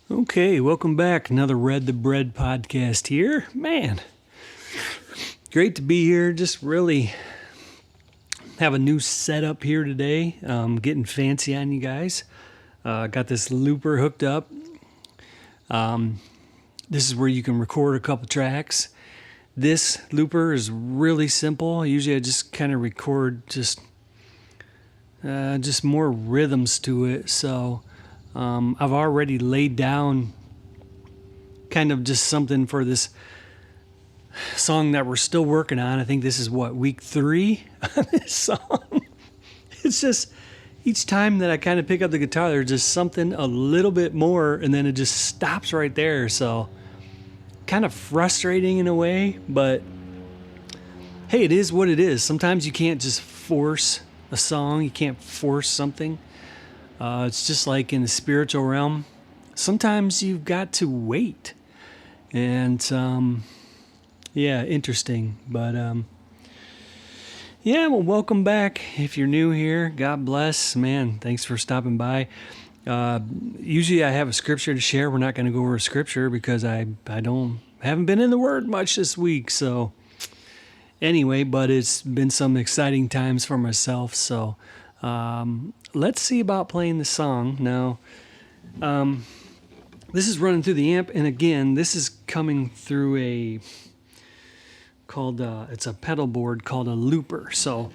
Okay, welcome back. Another Read the Bread podcast here. Man, great to be here. Just really have a new setup here today. Getting fancy on you guys. Got this looper hooked up. This is where you can record a couple tracks. This looper is really simple. Usually I just kind of record just more rhythms to it. So I've already laid down kind of just something for this song that we're still working on. I think this is week 3 on this song. It's just each time that I kind of pick up the guitar, there's just something a little bit more, and then it just stops right there. So kind of frustrating in a way, but hey, it is what it is. Sometimes you can't just force a song. You can't force something. It's just like in the spiritual realm. Sometimes you've got to wait. And, interesting. But, well, welcome back. If you're new here, God bless. Man, thanks for stopping by. Usually I have a scripture to share. We're not going to go over a scripture because I haven't been in the Word much this week. So, anyway, but it's been some exciting times for myself. So, let's see about playing the song. Now, this is running through the amp, and again, this is coming through it's a pedal board called a looper. So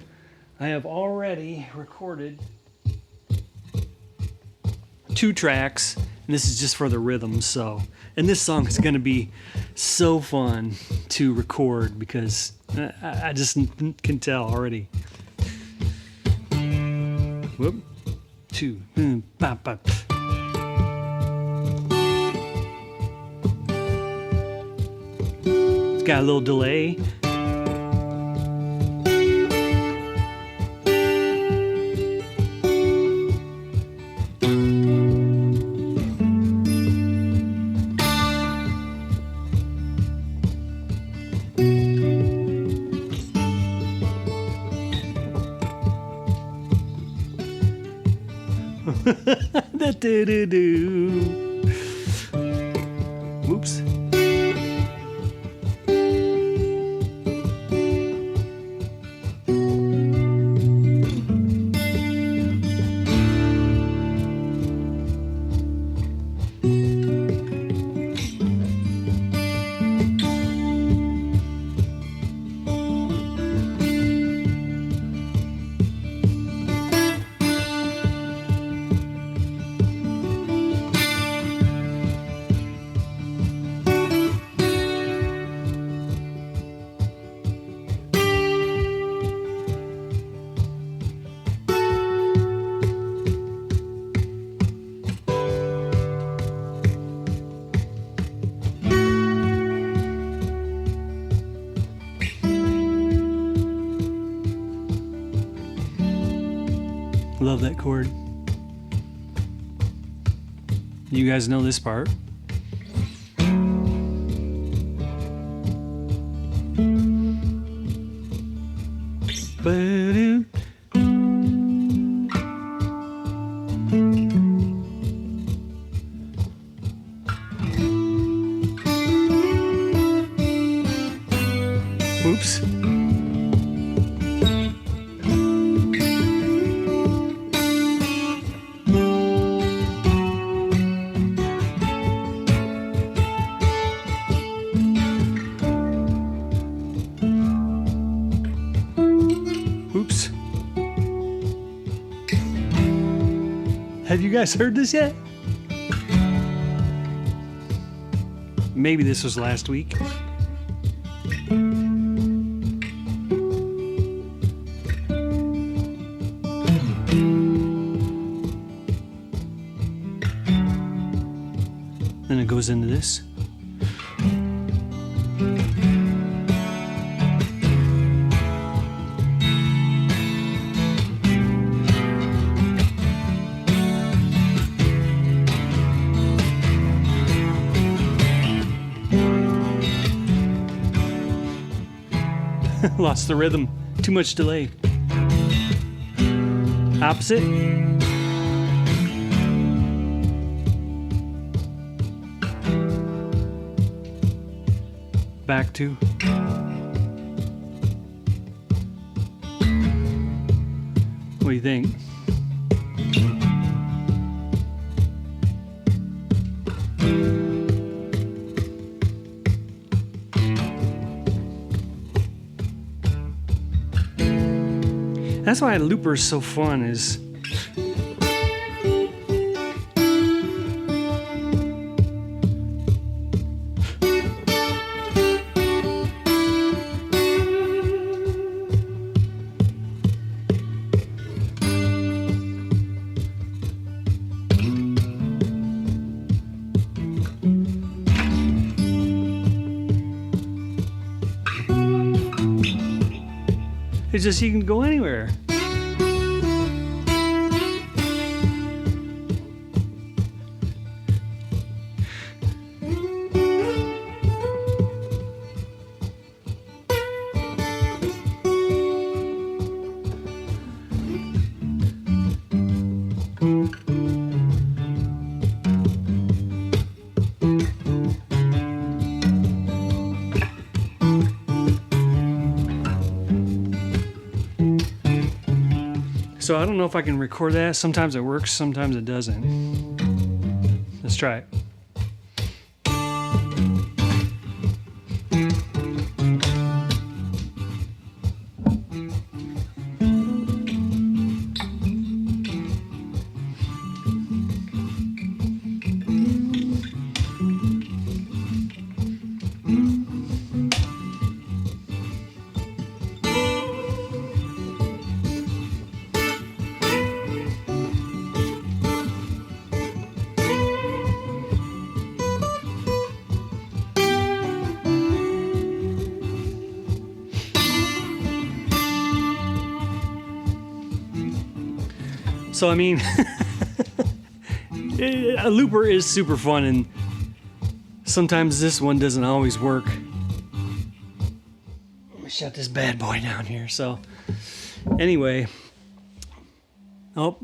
I have already recorded 2 tracks, and this is just for the rhythms. So, and this song is going to be so fun to record because I just can tell already. Whoop. 2, pop, pop. It's got a little delay. Whoops. Love that chord. You guys know this part. Oops. Oops. Have you guys heard this yet? Maybe this was last week. Then it goes into this. Lost the rhythm. Too much delay. Opposite. back to. What do you think? That's why a looper is so fun, is it's just you can go anywhere. So I don't know if I can record that. Sometimes it works, sometimes it doesn't. Let's try it. So I mean, a looper is super fun, and sometimes this one doesn't always work. Let me shut this bad boy down here. So anyway, oh,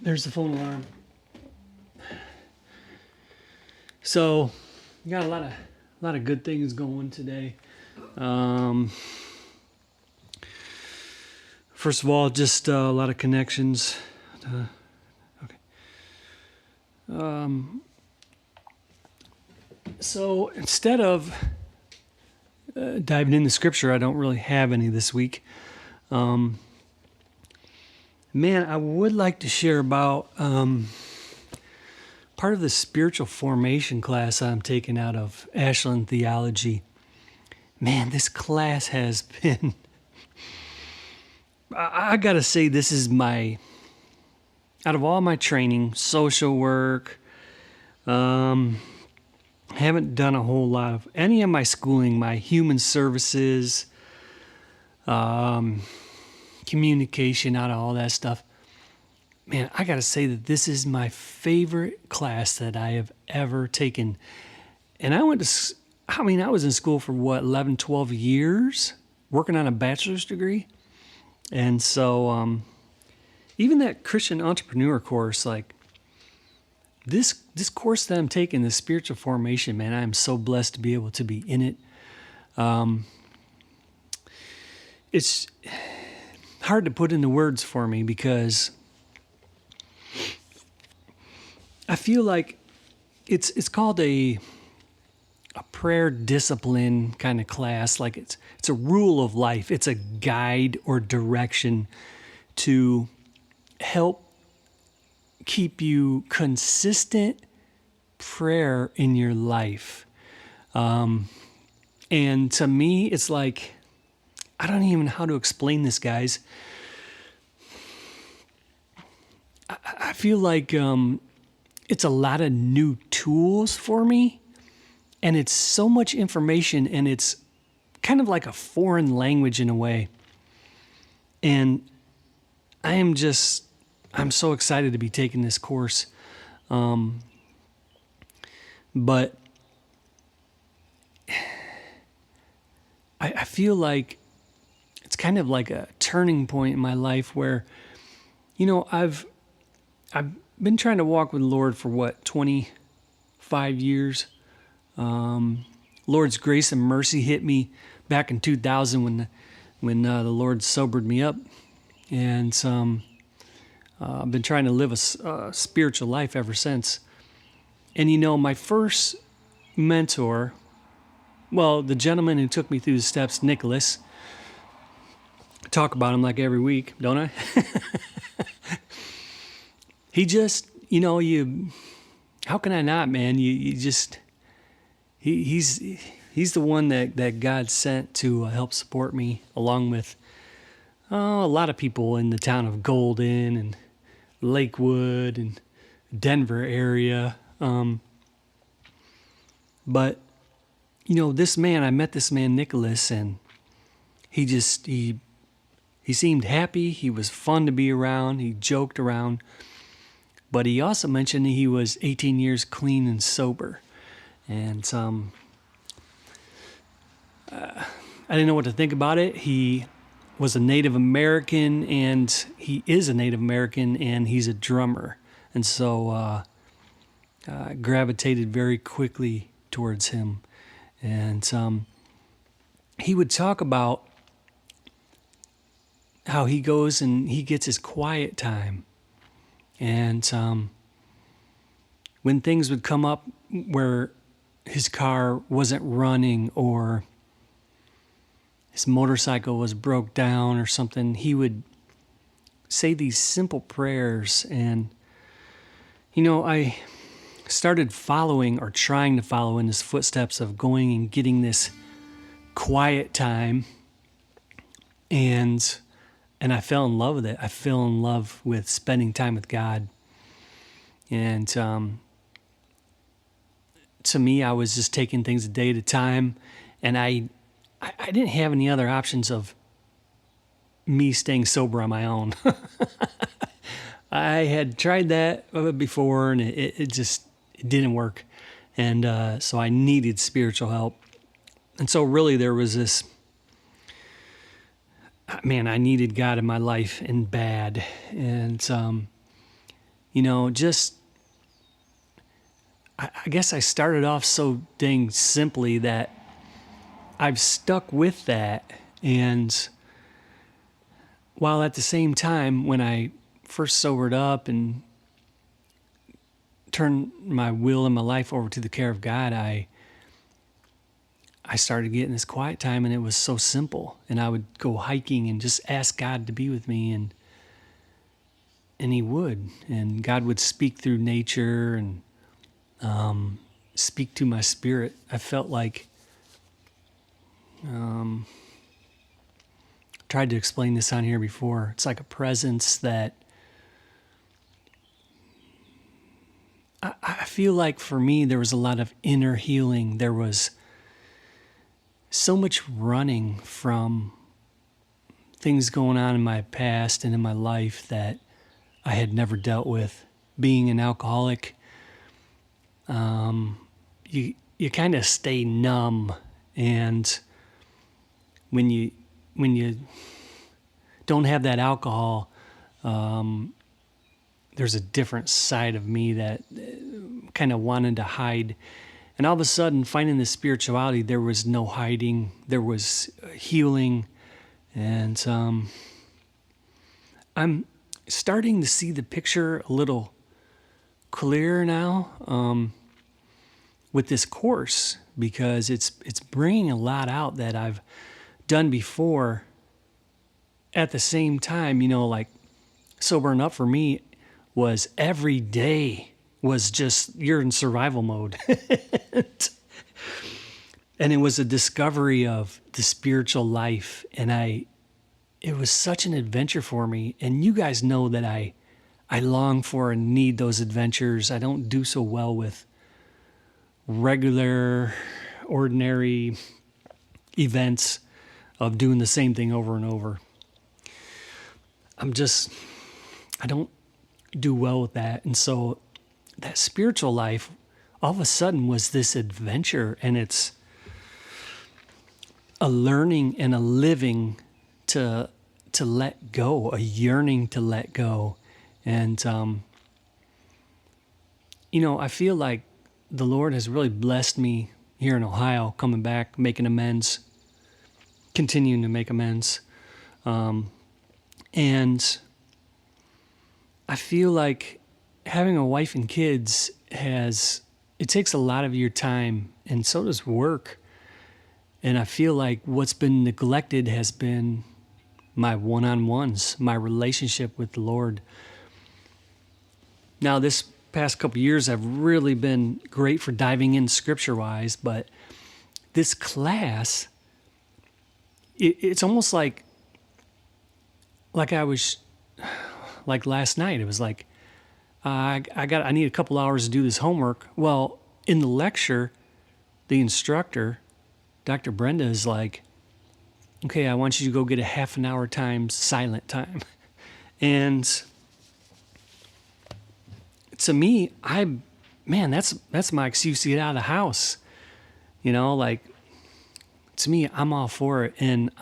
there's the phone alarm. So got a lot of good things going today. First of all, just a lot of connections. Okay. So instead of diving into scripture, I don't really have any this week. Man, I would like to share about part of the spiritual formation class I'm taking out of Ashland Theology. Man, this class has been... I gotta say, this is my... Out of all my training, social work, haven't done a whole lot of any of my schooling, my human services, communication, out of all that stuff. Man, I got to say that this is my favorite class that I have ever taken. And I was in school for 11, 12 years, working on a bachelor's degree. And so, even that Christian entrepreneur course, like this course that I'm taking, the spiritual formation, man, I am so blessed to be able to be in it. It's hard to put into words for me because I feel like it's called a prayer discipline kind of class. Like it's a rule of life. It's a guide or direction to help keep you consistent prayer in your life. And to me, it's like, I don't even know how to explain this, guys. I feel like it's a lot of new tools for me, and it's so much information, and it's kind of like a foreign language in a way. And I'm so excited to be taking this course. But I feel like it's kind of like a turning point in my life where, I've been trying to walk with the Lord for 25 years. Lord's grace and mercy hit me back in 2000 when the Lord sobered me up. And I've been trying to live a spiritual life ever since. And my first mentor, well, the gentleman who took me through the steps, Nicholas, I talk about him like every week, don't I? He just, how can I not, man? You just, he's the one that God sent to help support me, along with a lot of people in the town of Golden and Lakewood and Denver area. But I met this man, Nicholas, and he seemed happy. He was fun to be around. He joked around. But he also mentioned he was 18 years clean and sober. And I didn't know what to think about it. He was a Native American, and he is a Native American, and he's a drummer. And so I gravitated very quickly towards him. And he would talk about how he goes and he gets his quiet time. And when things would come up where his car wasn't running or his motorcycle was broke down or something, he would say these simple prayers. And, I started following or trying to follow in his footsteps of going and getting this quiet time. And I fell in love with it. I fell in love with spending time with God. And to me, I was just taking things a day at a time. And I didn't have any other options of me staying sober on my own. I had tried that before, and it didn't work. And so I needed spiritual help. And so really there was this, man, I needed God in my life and bad. And, I guess I started off so dang simply that I've stuck with that. And while at the same time, when I first sobered up and turned my will and my life over to the care of God, I started getting this quiet time, and it was so simple. And I would go hiking and just ask God to be with me, and he would. And God would speak through nature and speak to my spirit. I felt like, tried to explain this on here before. It's like a presence that I feel like for me, there was a lot of inner healing. There was so much running from things going on in my past and in my life that I had never dealt with. Being an alcoholic, you kind of stay numb, and when you don't have that alcohol, there's a different side of me that kind of wanted to hide. And all of a sudden, finding this spirituality, there was no hiding. There was healing. And I'm starting to see the picture a little clearer now with this course, because it's bringing a lot out that I've done before. At the same time, like sobering up for me was every day was just, you're in survival mode. And it was a discovery of the spiritual life. And it was such an adventure for me. And you guys know that I long for and need those adventures. I don't do so well with regular, ordinary events of doing the same thing over and over. I don't do well with that. And so that spiritual life all of a sudden was this adventure, and it's a learning and a living to let go, a yearning to let go. And, I feel like the Lord has really blessed me, here in Ohio, coming back, making amends, continuing to make amends. And I feel like having a wife and kids it takes a lot of your time, and so does work. And I feel like what's been neglected has been my one-on-ones, my relationship with the Lord. Now, this past couple of years have really been great for diving in scripture-wise, but this class, it's almost like I was, like last night, it was like, I need a couple hours to do this homework. Well, in the lecture, the instructor, Dr. Brenda, is like, okay, I want you to go get a half an hour time silent time. And to me, that's my excuse to get out of the house. You know, like, to me, I'm all for it. And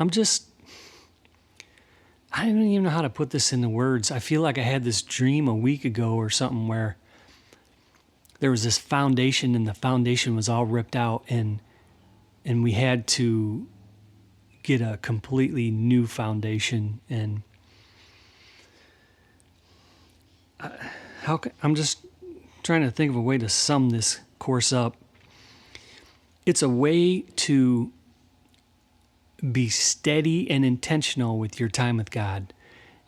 I don't even know how to put this into words. I feel like I had this dream a week ago or something where there was this foundation and the foundation was all ripped out, and we had to get a completely new foundation. And I'm just trying to think of a way to sum this course up. It's a way to be steady and intentional with your time with God.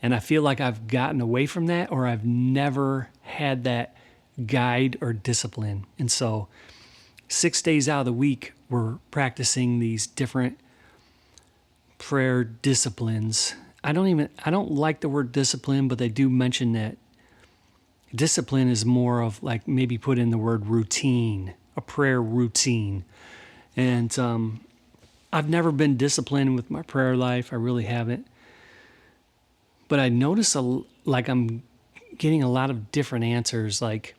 And I feel like I've gotten away from that, or I've never had that guide or discipline. And so 6 days out of the week, we're practicing these different prayer disciplines. I don't like the word discipline, but they do mention that discipline is more of like, maybe put in the word routine, a prayer routine. And I've never been disciplined with my prayer life. I really haven't. But I notice like I'm getting a lot of different answers. Like,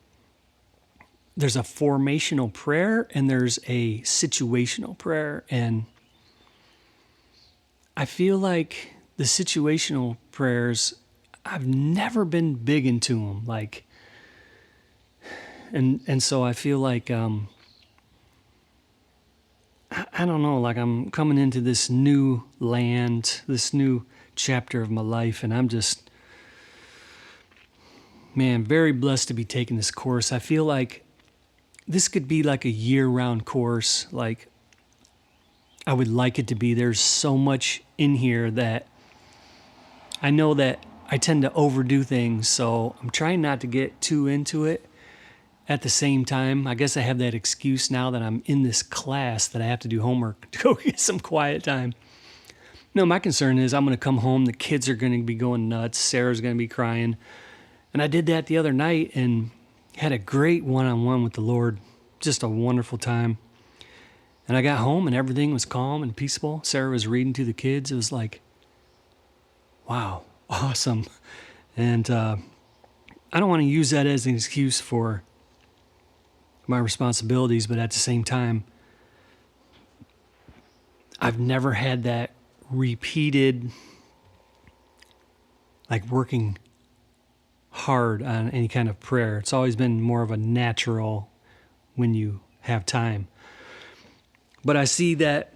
there's a formational prayer and there's a situational prayer. And I feel like the situational prayers, I've never been big into them. Like, and so I feel like, I don't know, like I'm coming into this new land, this new chapter of my life, and I'm just, very blessed to be taking this course. I feel like this could be like a year-round course. Like, I would like it to be. There's so much in here that I know that I tend to overdo things, so I'm trying not to get too into it. At the same time, I guess I have that excuse now that I'm in this class that I have to do homework to go get some quiet time. No, my concern is I'm going to come home, the kids are going to be going nuts, Sarah's going to be crying. And I did that the other night and had a great one-on-one with the Lord. Just a wonderful time. And I got home and everything was calm and peaceful. Sarah was reading to the kids. It was like, wow, awesome. And I don't want to use that as an excuse for my responsibilities, but at the same time, I've never had that repeated, like working hard on any kind of prayer. It's always been more of a natural when you have time. But I see that,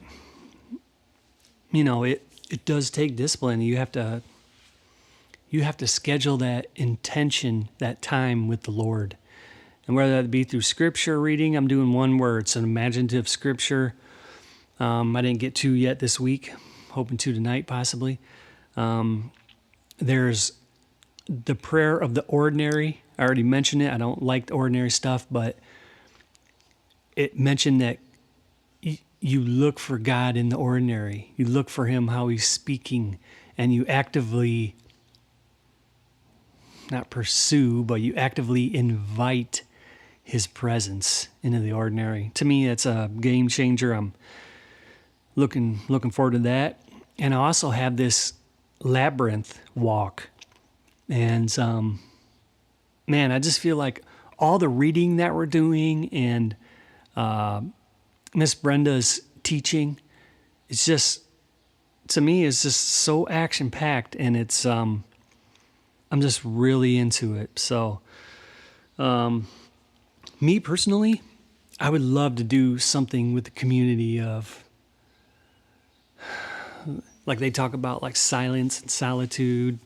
it does take discipline. You have to schedule that intention, that time with the Lord. And whether that be through scripture reading, I'm doing one where it's an imaginative scripture. I didn't get to yet this week, hoping to tonight possibly. There's the prayer of the ordinary. I already mentioned it. I don't like the ordinary stuff, but it mentioned that you look for God in the ordinary. You look for him, how he's speaking, and you actively, not pursue, but you actively invite his presence into the ordinary. To me, that's a game changer. I'm looking forward to that. And I also have this labyrinth walk. And I just feel like all the reading that we're doing and Miss Brenda's teaching, it's just, to me, it's just so action-packed, and it's I'm just really into it. So me personally, I would love to do something with the community of, like they talk about, like silence and solitude,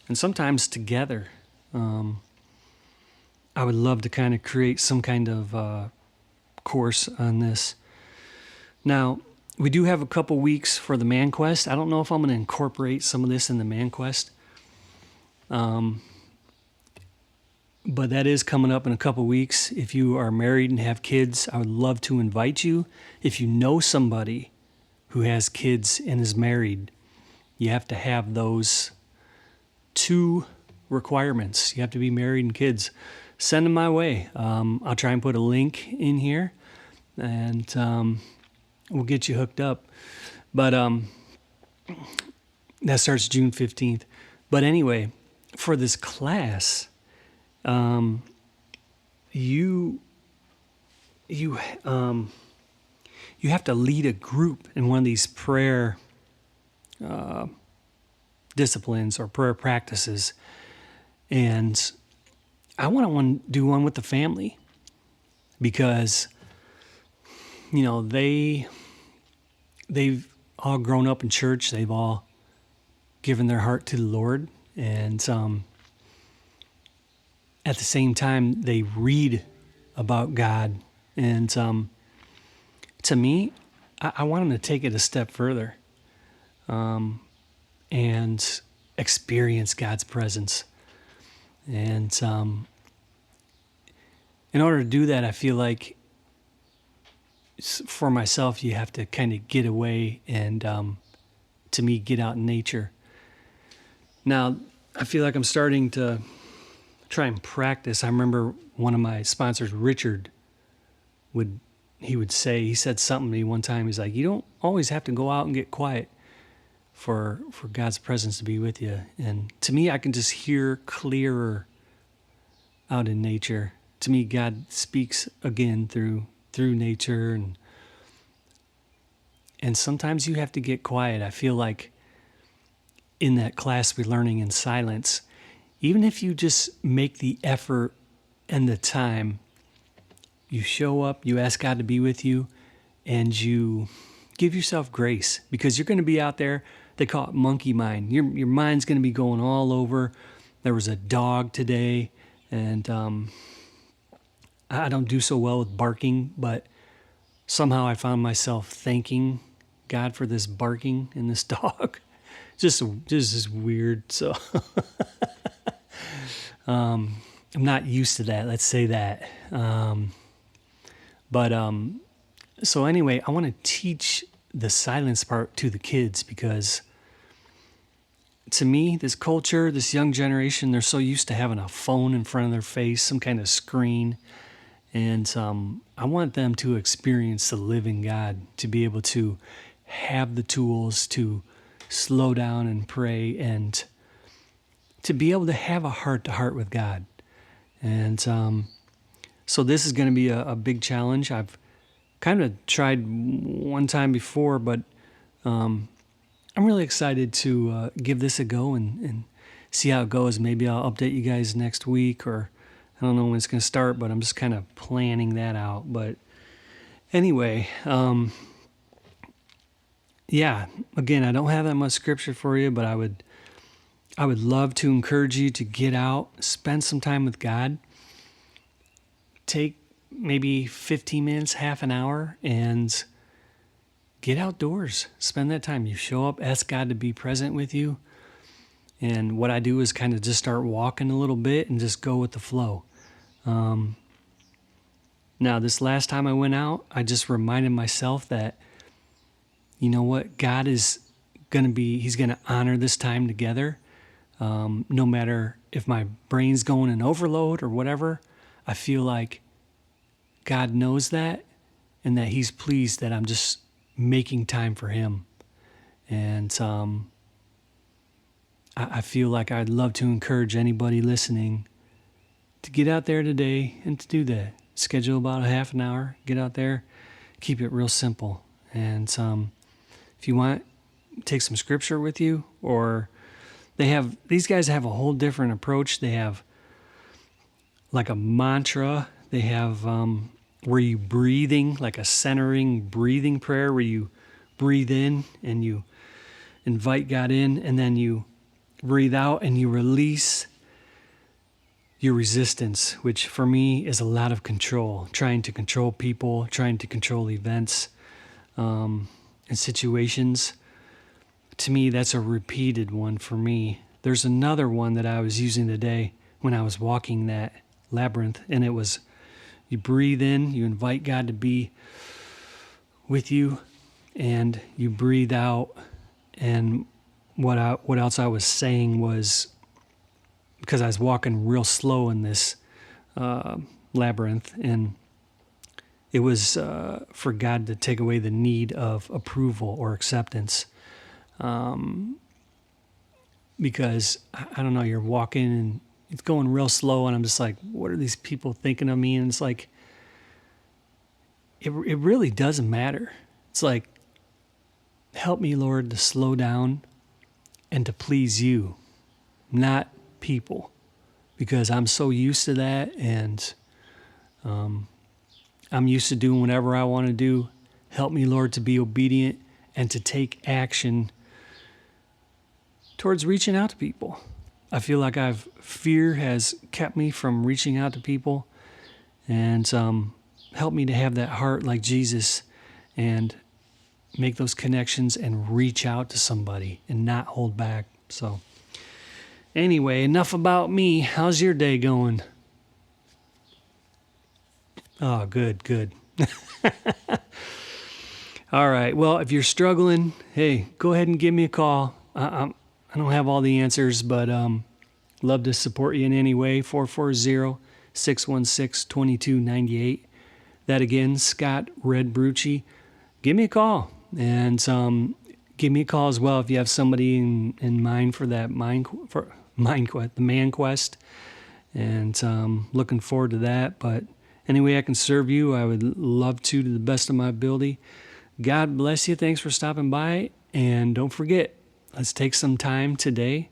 and sometimes together. I would love to kind of create some kind of course on this. Now, we do have a couple weeks for the Man Quest. I don't know if I'm going to incorporate some of this in the Man Quest. But that is coming up in a couple weeks. If you are married and have kids, I would love to invite you. If you know somebody who has kids and is married, you have to have those two requirements. You have to be married and kids. Send them my way. I'll try and put a link in here, and we'll get you hooked up. But that starts June 15th. But anyway, for this class, you have to lead a group in one of these prayer disciplines or prayer practices, and I want to do one with the family because they've all grown up in church. They've all given their heart to the Lord, and at the same time, they read about God. And to me, I want them to take it a step further and experience God's presence. And in order to do that, I feel like for myself, you have to kind of get away and, to me, get out in nature. Now, I feel like I'm starting to try and practice. I remember one of my sponsors, Richard, he said something to me one time. He's like, you don't always have to go out and get quiet for God's presence to be with you. And to me, I can just hear clearer out in nature. To me, God speaks again through nature, and sometimes you have to get quiet. I feel like in that class we're learning in silence, even if you just make the effort and the time, you show up, you ask God to be with you, and you give yourself grace, because you're going to be out there. They call it monkey mind. Your mind's going to be going all over. There was a dog today, and I don't do so well with barking, but somehow I found myself thanking God for this barking and this dog. Just weird. So I'm not used to that. Let's say that. So anyway, I want to teach the silence part to the kids, because to me, this culture, this young generation, they're so used to having a phone in front of their face, some kind of screen. And I want them to experience the living God, to be able to have the tools to slow down and pray, and to be able to have a heart-to-heart with God. And so this is going to be a big challenge. I've kind of tried one time before, but I'm really excited to give this a go and see how it goes. Maybe I'll update you guys next week, or I don't know when it's going to start, but I'm just kind of planning that out. But anyway, yeah, again, I don't have that much scripture for you, but I would love to encourage you to get out, spend some time with God. Take maybe 15 minutes, half an hour, and get outdoors. Spend that time. You show up, ask God to be present with you. And what I do is kind of just start walking a little bit and just go with the flow. Now, this last time I went out, I just reminded myself that, you know what, God is He's going to honor this time together. No matter if my brain's going in overload or whatever, I feel like God knows that, and that He's pleased that I'm just making time for Him. And I feel like I'd love to encourage anybody listening to get out there today and to do that. Schedule about a half an hour, get out there, keep it real simple. And if you want, take some scripture with you, or these guys have a whole different approach. They have like a mantra. They have were you breathing, like a centering breathing prayer where you breathe in and you invite God in, and then you breathe out and you release your resistance, which for me is a lot of control, trying to control people, trying to control events and situations. To me, that's a repeated one for me. There's another one that I was using today when I was walking that labyrinth, and it was you breathe in, you invite God to be with you, and you breathe out. And what else I was saying was, because I was walking real slow in this labyrinth, and it was for God to take away the need of approval or acceptance. Because, I don't know, you're walking and it's going real slow, and I'm just like, what are these people thinking of me? And it's like, it really doesn't matter. It's like, help me, Lord, to slow down and to please you, not people, because I'm so used to that, and I'm used to doing whatever I want to do. Help me, Lord, to be obedient and to take action towards reaching out to people. I feel like fear has kept me from reaching out to people, and help me to have that heart like Jesus and make those connections and reach out to somebody and not hold back. So anyway, enough about me. How's your day going? Oh, good. All right. Well, if you're struggling, hey, go ahead and give me a call. I don't have all the answers, but love to support you in any way. 440-616-2298. That again, Scott Redbrucci. Give me a call, and give me a call as well if you have somebody in mind for that the man quest, and looking forward to that. But any way I can serve you, I would love to the best of my ability. God bless you. Thanks for stopping by, and don't forget, let's take some time today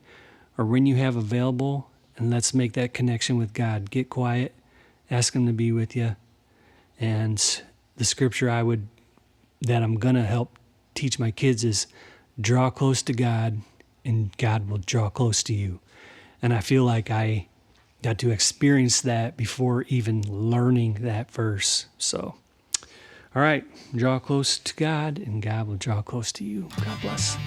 or when you have available, and let's make that connection with God. Get quiet, ask Him to be with you. And the scripture that I'm going to help teach my kids is draw close to God and God will draw close to you. And I feel like I got to experience that before even learning that verse. So, all right, draw close to God and God will draw close to you. God bless.